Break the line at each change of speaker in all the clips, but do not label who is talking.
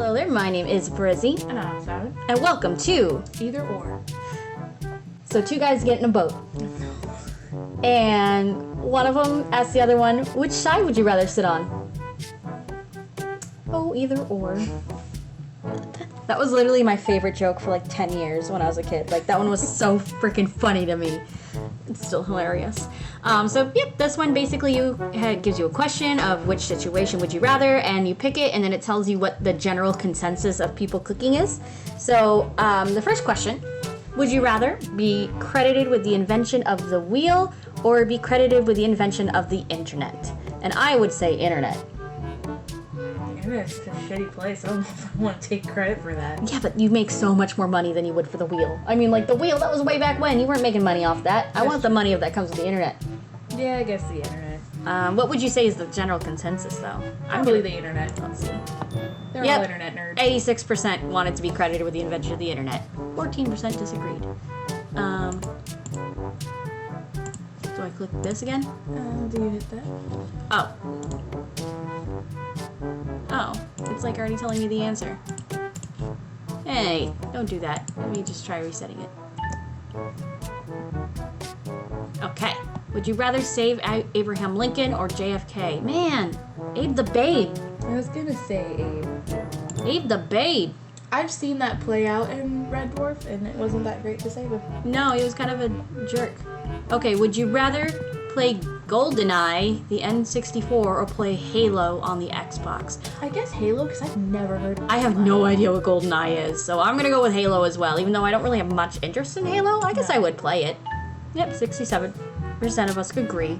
Hello there, my name is Brizzy,
And I'm Savage.
and welcome to...
Either or.
So two guys get in a boat, and one of them asks the other one, which side would you rather sit on? Oh, either or. That was literally my favorite joke for like 10 years when I was a kid. Like, that one was so freaking funny to me. It's still hilarious. This one basically gives you a question of which situation would you rather, and you pick it, and then it tells you what the general consensus of people clicking is. So, the first question, would you rather be credited with the invention of the wheel or be credited with the invention of the internet? And I would say internet.
Internet's a shitty place. I don't know if I want to take credit for that.
Yeah, but you make so much more money than you would for the wheel. I mean, like, the wheel, that was way back when. You weren't making money off that. I want the money that comes with the internet.
Yeah, I guess the internet.
What would you say is the general consensus, though?
Probably the internet.
Let's see.
They're
Yep.
all internet nerds.
86% wanted to be credited with the invention of the internet. 14% disagreed. Do I click this again?
Do you hit that?
Oh. Oh, it's like already telling me the answer. Hey, don't do that. Let me just try resetting it. Okay. Would you rather save Abraham Lincoln or JFK? Man, Abe the Babe.
I was gonna say Abe.
Abe the Babe.
I've seen that play out in Red Dwarf, and it wasn't that great to save him.
No, he was kind of a jerk. Okay, would you rather play GoldenEye, the N64, or play Halo on the Xbox?
I guess Halo, because I've never heard of
I have no idea what GoldenEye is, so I'm gonna go with Halo as well. Even though I don't really have much interest in Halo, I guess I would play it. Yep, 67% of us agree.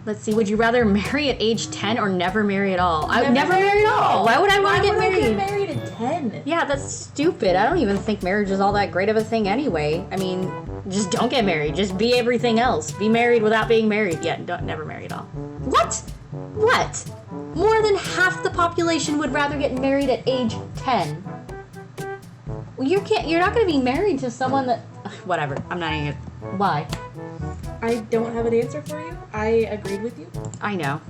Let's see, would you rather marry at age 10 or never marry at all? I would never marry at all. Why would I want to get married?
Why would I get married at 10?
Yeah, that's stupid. I don't even think marriage is all that great of a thing anyway. I mean, just don't get married. Just be everything else. Be married without being married. Yeah, never marry at all. What? What? More than half the population would rather get married at age 10. Well, you're not going to be married to someone that... Whatever. I'm not even... Why?
I don't have an answer for you. I agreed with you.
I know.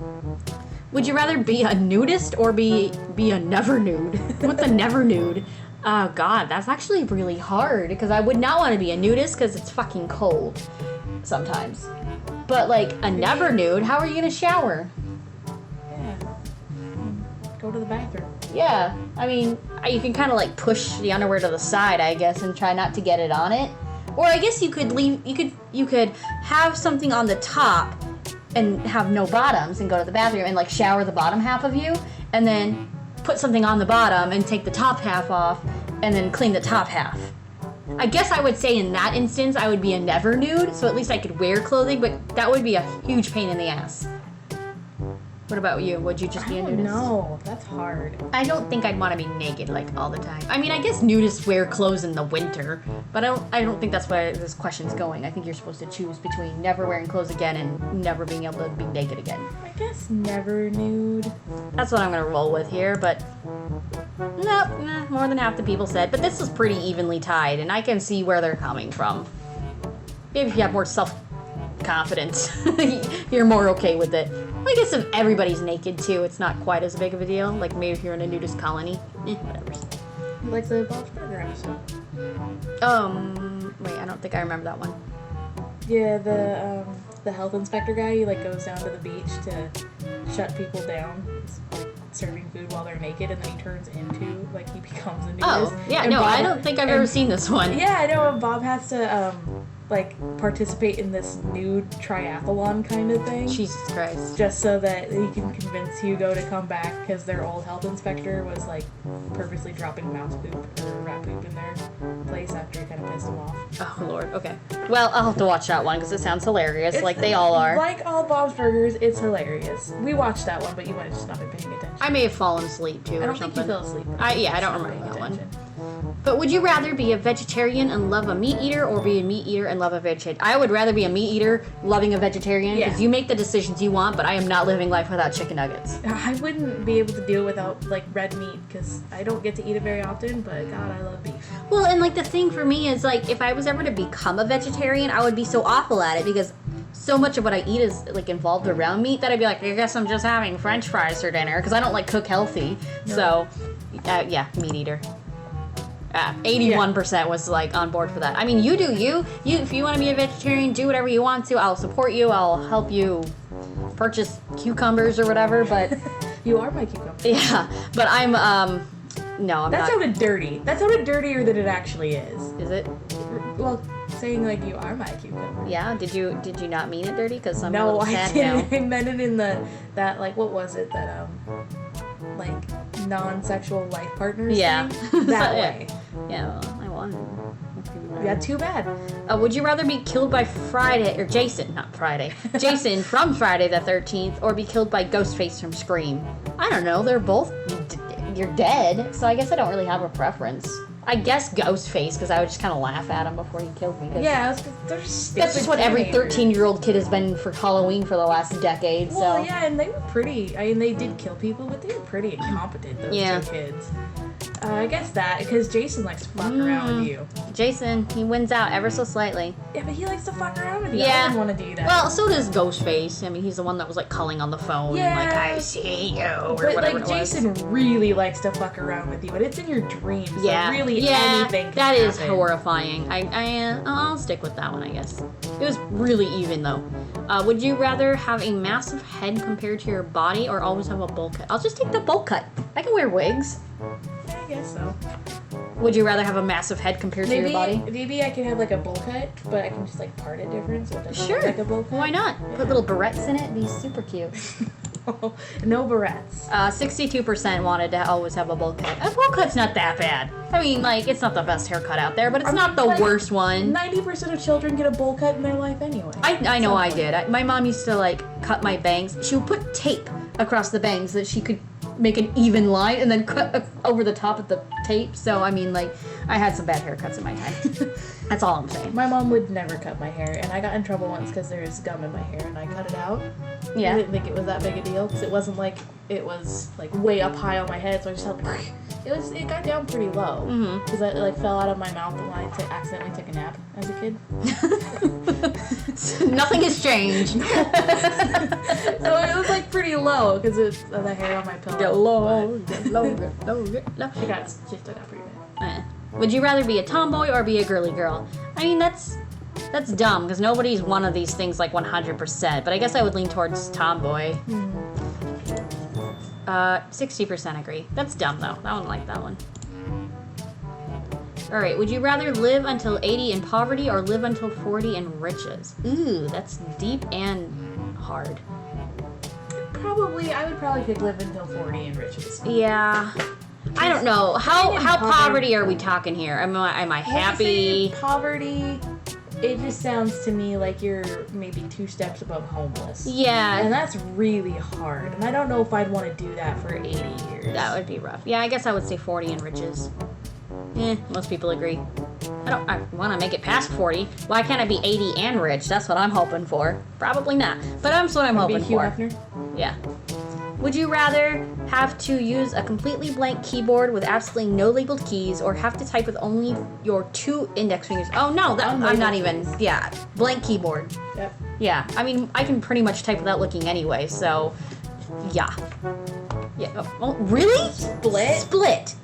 Would you rather be a nudist or be a never nude? What's a never nude? Oh god, that's actually really hard because I would not want to be a nudist because it's fucking cold sometimes. But like a never nude, how are you gonna shower?
Yeah. Go to the bathroom.
Yeah, I mean, you can kind of like push the underwear to the side, I guess, and try not to get it on it. Or I guess you could have something on the top and have no bottoms and go to the bathroom and like shower the bottom half of you and then put something on the bottom and take the top half off and then clean the top half. I guess I would say in that instance I would be a never nude, so at least I could wear clothing, but that would be a huge pain in the ass. What about you? Would you just be a nudist?
No, that's hard.
I don't think I'd want to be naked like all the time. I mean, I guess nudists wear clothes in the winter, but I don't think that's where this question's going. I think you're supposed to choose between never wearing clothes again and never being able to be naked again.
I guess never nude.
That's what I'm gonna roll with here, but nope, more than half the people said. But this is pretty evenly tied, and I can see where they're coming from. Maybe if you have more self-confidence, you're more okay with it. I guess if everybody's naked too, it's not quite as big of a deal. Like maybe if you're in a nudist colony, whatever.
Like the Bob's Burger episode.
Wait, I don't think I remember that one.
Yeah, the health inspector guy, he like goes down to the beach to shut people down. He's like serving food while they're naked, and then he turns into like he becomes a nudist.
Oh, yeah,
And
no,
Bob,
I don't think I've ever seen this one.
Yeah, I know. Bob has to like participate in this nude triathlon kind of thing.
Jesus Christ.
Just so that he can convince Hugo to come back because their old health inspector was like purposely dropping mouse poop or rat poop in their place after he kind of pissed him off.
Oh, Lord. Okay. Well, I'll have to watch that one because it sounds hilarious, like they all are.
Like all Bob's Burgers, it's hilarious. We watched that one, but you might have just not been paying attention.
I may have fallen asleep too,
I
or
don't think you
something.
fell asleep.
I don't remember that one. But would you rather be a vegetarian and love a meat eater or be a meat eater and love a vegetarian? I would rather be a meat eater loving a vegetarian because you make the decisions you want, but I am not living life without chicken nuggets.
I wouldn't be able to deal without like red meat because I don't get to eat it very often, but God, I love beef.
Well, and like the thing for me is like if I was ever to become a vegetarian, I would be so awful at it because so much of what I eat is like involved around meat that I'd be like, I guess I'm just having French fries for dinner because I don't like cook healthy.
No.
So, yeah, meat eater. 81% was like on board for that. I mean, you do you. If you want to be a vegetarian, do whatever you want to. I'll support you. I'll help you purchase cucumbers or whatever. But
You are my cucumber.
yeah, but I'm no, I'm
That
not.
sounded dirty. That sounded dirtier than it actually is.
Is it?
Well, saying like you are my cucumber.
Yeah. Did you not mean it dirty? Because I'm a
No,
little
I
sad
didn't.
now.
I meant it in that like what was it that like non-sexual life partners
Yeah.
thing? That
Yeah.
way.
Yeah, well, I won.
Yeah, too bad.
Would you rather be killed by Jason from Friday the 13th, or be killed by Ghostface from Scream? I don't know. They're both, you're dead, so I guess I don't really have a preference. I guess Ghostface, because I would just kind of laugh at him before he killed me. 'cause
Yeah, they're just
that's just what every
teenagers.
13-year-old kid has been for Halloween for the last decade, so.
Well, yeah, and they were pretty. I mean, they did kill people, but they were pretty incompetent. Those
Yeah.
two kids. I guess that because Jason likes to fuck around with you.
Jason, he wins out ever so slightly.
Yeah, but he likes to fuck around with you.
Yeah.
I wouldn't want to do that.
Well, so does Ghostface. I mean, he's the one that was like calling on the phone and like,
Yeah.
I see you, or
but
whatever
like
it was.
Jason really likes to fuck around with you, but it's in your dreams. So
Yeah,
really
yeah,
anything can
that is
happen.
horrifying. I'll stick with that one, I guess. It was really even though. Would you rather have a massive head compared to your body, or always have a bowl cut? I'll just take the bowl cut. I can wear wigs.
I guess so.
Would you rather have a massive head compared to your body?
Maybe I can have like a bowl cut, but I can just like part it different so it doesn't
Sure.
look like a bowl cut.
Why not? Put little barrettes in it. It'd be super cute.
No barrettes.
62% wanted to always have a bowl cut. A bowl cut's not that bad. I mean, like, it's not the best haircut out there, but it's not the
like,
worst one.
90% of children get a bowl cut in their life anyway.
I know I did. My mom used to like cut my bangs. She would put tape across the bangs so that she could make an even line and then cut over the top of the tape. So I mean, like, I had some bad haircuts in my time. That's all I'm saying.
My mom would never cut my hair, and I got in trouble once because there was gum in my hair, and I cut it out. I
Yeah.
didn't think it was that big a deal because it wasn't like it was like way up high on my head, so I just held it got down pretty low because it like fell out of my mouth when I accidentally took a nap as a kid.
Nothing has changed.
So it was like pretty low because it's the hair on my pillow.
Get low, get low, get low, get low.
But it got shifted out pretty bad.
Would you rather be a tomboy or be a girly girl? I mean, that's dumb because nobody's one of these things like 100%. But I guess I would lean towards tomboy. 60% agree. That's dumb though. I wouldn't like that one. All right. Would you rather live until 80 in poverty or live until 40 in riches? Ooh, that's deep and hard.
I would probably pick live until 40 in riches.
Yeah. I don't know. How
in
poverty
poverty
are we talking here? Am I
When you say
happy?
poverty, it just sounds to me like you're maybe 2 steps above homeless. And
Yeah,
that's really hard. And I don't know if I'd want to do that for 80 years.
that would be rough. Yeah, I guess I would say 40 in riches. Most people agree. I want to make it past 40. Why can't I be 80 and rich? That's what I'm hoping for. Probably not, but that's what I'm
Be
hoping
Hugh
for.
Hefner.
Yeah. Would you rather have to use a completely blank keyboard with absolutely no labeled keys, or have to type with only your 2 index fingers? Oh no, I'm not
Unlabeled
even.
keys.
Yeah, blank keyboard.
Yep.
Yeah, I mean, I can pretty much type without looking anyway, so yeah. Yeah. Oh, really? Split.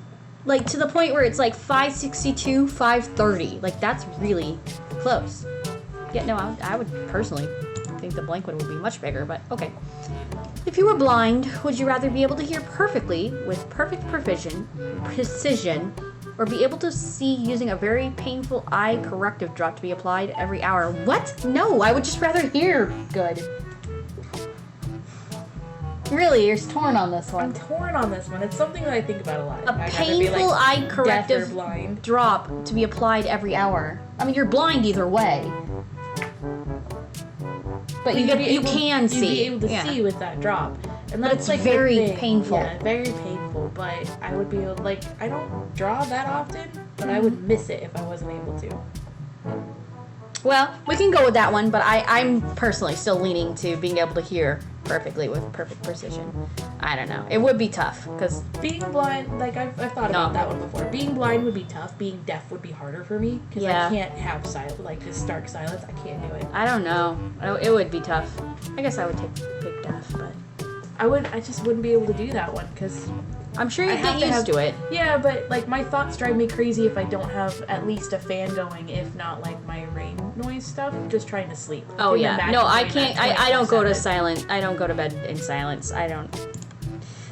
Like to the point where it's like 562, 530. Like that's really close. Yeah, no, I would personally think the blank one would be much bigger, but okay. If you were blind, would you rather be able to hear perfectly with perfect precision, or be able to see using a very painful eye corrective drop to be applied every hour? What? No, I would just rather hear good. Really, you're torn on this
I'm
one.
torn on this one. It's something that I think about a lot.
A
I'd rather be,
painful
like,
eye
deaf or
corrective
blind.
drop to be applied every hour. I mean, you're blind either way. But you
You'd be able-
can see.
You'd be able to
Yeah.
see with that drop. And
But
that's
it's
like the
very
thing.
painful.
Yeah, very painful. But I would be able, like, I don't draw that often, but I would miss it if I wasn't able to.
Well, we can go with that one, but I'm personally still leaning to being able to hear perfectly with perfect precision. I don't know. It would be tough because
Being blind, like I've thought about that one before. Being blind would be tough. Being deaf would be harder for me because
Yeah.
I can't have this stark silence. I can't do it.
I don't know. It would be tough. I guess I would pick deaf, but
I just wouldn't be able to do that one because
I'm sure you
I
get
have to
used
have-
to it.
yeah, but like my thoughts drive me crazy if I don't have at least a fan going, if not like my rain noise stuff. Just trying to sleep.
Oh
Can you
yeah.
imagine
No, I
doing
can't.
that
I don't go to
24/7?
silent. I don't go to bed in silence. I don't.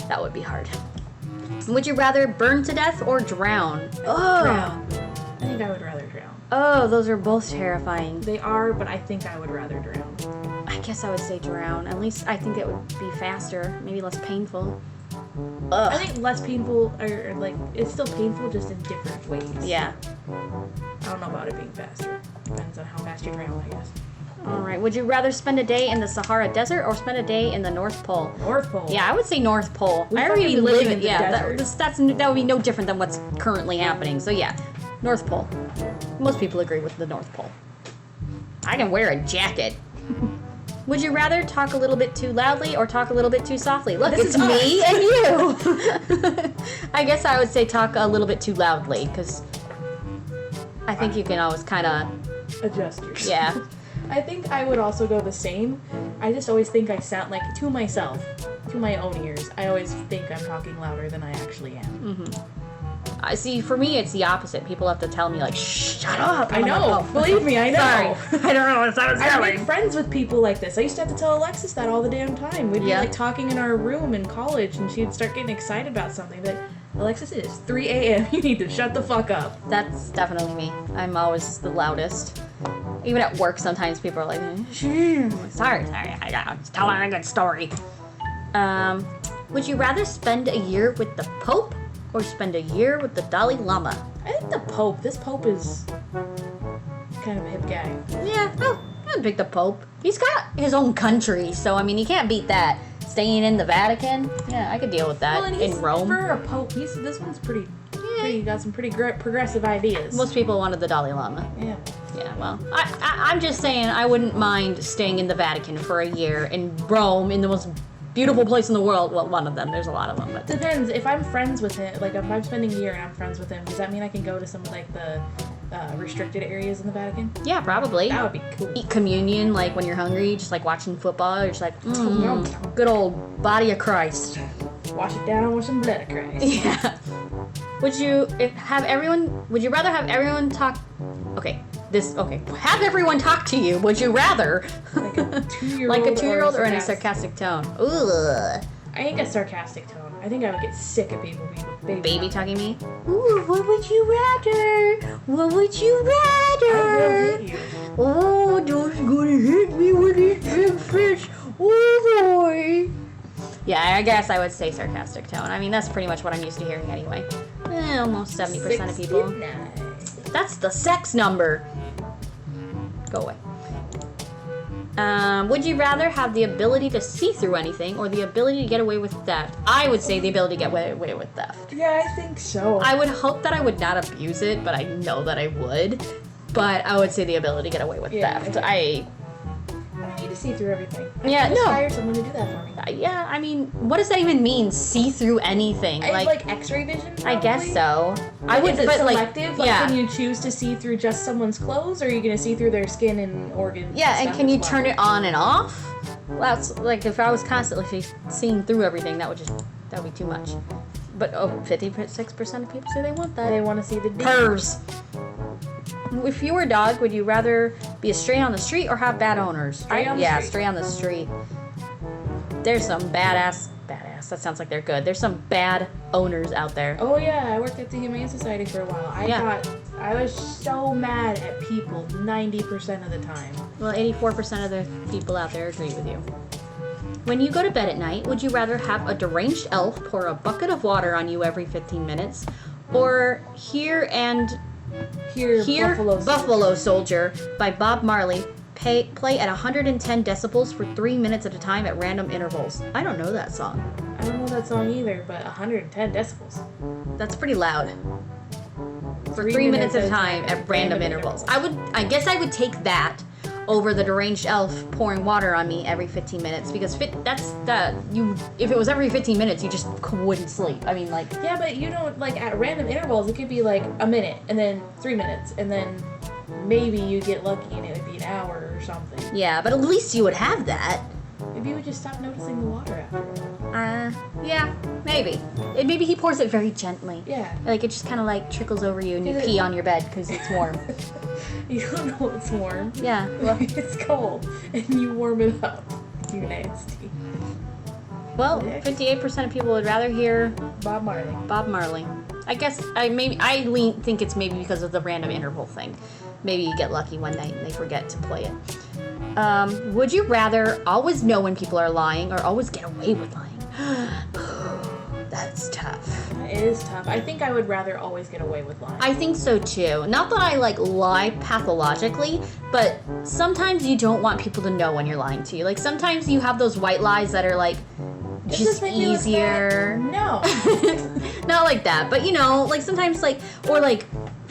That would be hard. Would you rather burn to death or drown? Oh.
Drown. I think I would rather drown.
Oh, those are both terrifying.
They are, but I think I would rather drown.
I guess I would say drown. At least I think it would be faster, maybe less painful.
I
Ugh.
think less painful, or like it's still painful, just in different ways.
Yeah.
I don't know about it being faster. Depends on how fast you drown, I guess.
All right. Would you rather spend a day in the Sahara Desert or spend a day in the North Pole?
North Pole.
Yeah, I would say North Pole.
We
I already
fucking
live
live
in
in the
yeah.
desert.
That would be no different than what's currently happening. So yeah, North Pole. Most people agree with the North Pole. I can wear a jacket. Would you rather talk a little bit too loudly or talk a little bit too softly? Look,
This
it's
is
me and you. I guess I would say talk a little bit too loudly because I think you can always kind of
Adjust yourself.
yeah.
I think I would also go the same. I just always think I sound like, to myself, to my own ears, I always think I'm talking louder than I actually am.
I see. For me, it's the opposite. People have to tell me like, "Shut up."
I
I'm like,
know.
"Oh."
Believe me, I know.
Sorry, I don't know what I was
I make
going.
friends with people like this. I used to have to tell Alexis that all the damn time. We'd be
Yeah.
like talking in our room in college, and she'd start getting excited about something. Like, Alexis, it is 3 a.m. You need to shut the fuck up.
That's definitely me. I'm always the loudest. Even at work, sometimes people are like, sorry, I was telling a good story. Would you rather spend a year with the Pope or spend a year with the Dalai Lama?
I think the Pope. This Pope is kind of a hip guy.
Yeah, I'd pick the Pope. He's got his own country, so I mean, you can't beat that. Staying in the Vatican, yeah, I could deal with that.
Well, and he's,
in Rome.
for a Pope, this one's pretty got some pretty progressive ideas.
Most people wanted the Dalai Lama.
Yeah.
Yeah, well, I'm just saying I wouldn't mind staying in the Vatican for a year, in Rome, in the most beautiful place in the world. Well, one of them. There's a lot of them, but
Depends. If I'm friends with him, like if I'm spending a year and I'm friends with him, does that mean I can go to some of like the restricted areas in the Vatican?
yeah, probably.
That would be cool.
Eat communion, like when you're hungry, just like watching football. You're just like,
Yum.
good old body of Christ.
Wash it down with some blood of Christ.
Yeah. Would you would you rather have everyone talk? Okay. Have everyone talk to you. Would you rather?
Like a 2-year-old.
Like a 2-year-old or in a sarcastic tone? Ugh.
I think a sarcastic tone. I think I would get sick of people being
Baby talking me? Ooh, what would you rather? What would you rather?
I will hit you.
Oh, don't gonna hit me with these big fish. Oh boy. Yeah, I guess I would say sarcastic tone. I mean, that's pretty much what I'm used to hearing anyway. Almost 70% of people.
69.
That's the sex number. Go away. Would you rather have the ability to see through anything or the ability to get away with theft? I would say the ability to get away with theft.
Yeah, I think so.
I would hope that I would not abuse it, but I know that I would. But I would say the ability to get away with
Yeah,
theft.
I don't need to see through everything.
Yeah,
I can just
no.
hire someone to do that for me.
Yeah, I mean, what does that even mean? See through anything?
I like X-ray vision.
I guess
probably.
so. I would,
Is it
but
selective? Like,
yeah,
can you choose to see through just someone's clothes, or are you gonna see through their skin and organs?
yeah, and
stuff
can you
as
turn
well?
it on and off? Well, that's like if I was constantly seeing through everything, that would be too much. But 56% of people say they want that.
They want to see the D.
Purrs. If you were a dog, would you rather be a stray on the street or have bad owners?
Stray on the
yeah,
street.
stray on the street. There's some badass. That sounds like they're good. There's some bad owners out there.
Oh yeah, I worked at the Humane Society for a while. I was so mad at people 90% of the time.
Well, 84% of the people out there agree with you. When you go to bed at night, would you rather have a deranged elf pour a bucket of water on you every 15 minutes, or hear Buffalo Soldier by Bob Marley play at 110 decibels for 3 minutes at a time at random intervals? I don't know that song.
I don't know that song either, but 110 decibels.
That's pretty loud. For 3 minutes at a time at random intervals. I guess I would take that over the deranged elf pouring water on me every 15 minutes because if it was every 15 minutes, you just wouldn't sleep. I mean, like,
Yeah, but you don't, like, at random intervals, it could be, like, a minute, and then 3 minutes, and then maybe you get lucky and it would be an hour or something.
yeah, but at least you would have that.
Maybe you would just stop noticing the water after.
Yeah, maybe. Maybe he pours it very gently.
Yeah.
Like, it just kind of, like, trickles over you and you pee on your bed because it's warm.
You don't know it's warm.
Yeah.
Well, it's cold, and you warm it up. You nasty.
Well, 58% of people would rather hear
Bob Marley.
Bob Marley. I guess think it's maybe because of the random interval thing. Maybe you get lucky one night and they forget to play it. Would you rather always know when people are lying or always get away with lying? That's tough.
It is tough. I think I would rather always get away with lying.
I think so too. Not that I like lie pathologically, but sometimes you don't want people to know when you're lying to you. Like sometimes you have those white lies that are like
Does
just
this make me look
easier.
bad? No.
Not like that, but you know, like sometimes like or like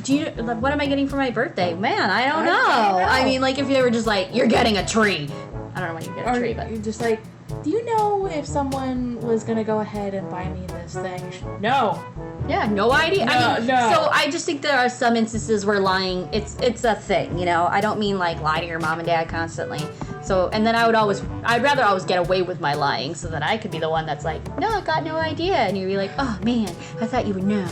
what am I getting for my birthday? Man, I don't know. I mean, like if you were just like you're getting a tree. I don't know when you get a tree, but
you're just like, do you know if someone was gonna go ahead and buy me this thing? No.
yeah, no idea. I mean,
No.
so I just think there are some instances where lying it's a thing, you know. I don't mean like lie to your mom and dad constantly. So and then I'd rather always get away with my lying so that I could be the one that's like, no, I got no idea, and you'd be like, oh man, I thought you would know.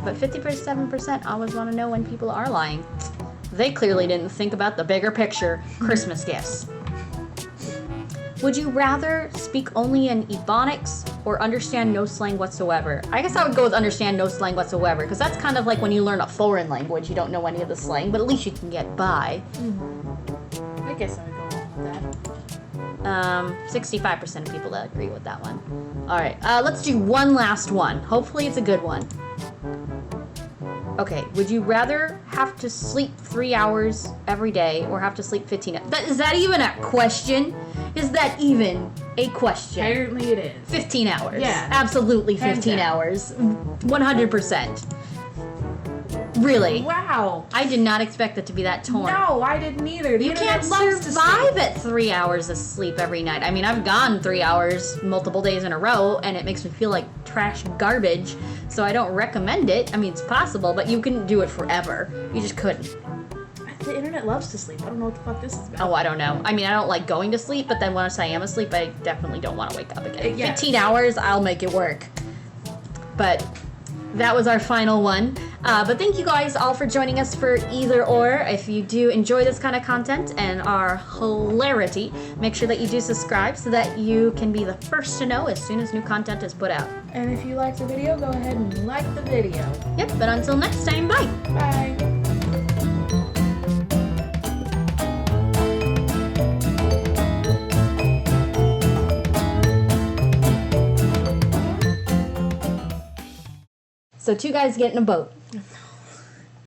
But 57% always want to know when people are lying. They clearly didn't think about the bigger picture. Christmas gifts. Would you rather speak only in Ebonics or understand no slang whatsoever? I guess I would go with understand no slang whatsoever, because that's kind of like when you learn a foreign language, you don't know any of the slang, but at least you can get by.
I guess I would go along with that.
65% of people that agree with that one. All right, let's do one last one. Hopefully it's a good one. Okay, would you rather have to sleep 3 hours every day or have to sleep 15 hours? Is that even a question? Is that even a question?
Apparently it is.
15 hours.
Yeah.
Absolutely
Hands
15
down.
hours. 100%. Really?
Wow.
I did not expect it to be that torn.
No, I didn't either. The
You
internet
can't
loves to
survive
sleep.
at 3 hours of sleep every night. I mean, I've gone 3 hours multiple days in a row, and it makes me feel like trash garbage, so I don't recommend it. I mean, it's possible, but you couldn't do it forever. You just couldn't.
The internet loves to sleep. I don't know what the fuck this is about.
Oh, I don't know. I mean, I don't like going to sleep, but then once I am asleep, I definitely don't want to wake up again.
Yeah.
15 hours, I'll make it work. But that was our final one. But thank you guys all for joining us for Either Or. If you do enjoy this kind of content and our hilarity, make sure that you do subscribe so that you can be the first to know as soon as new content is put out.
And if you liked the video, go ahead and like the video.
Yep, but until next time, bye!
Bye.
So two guys get in a boat.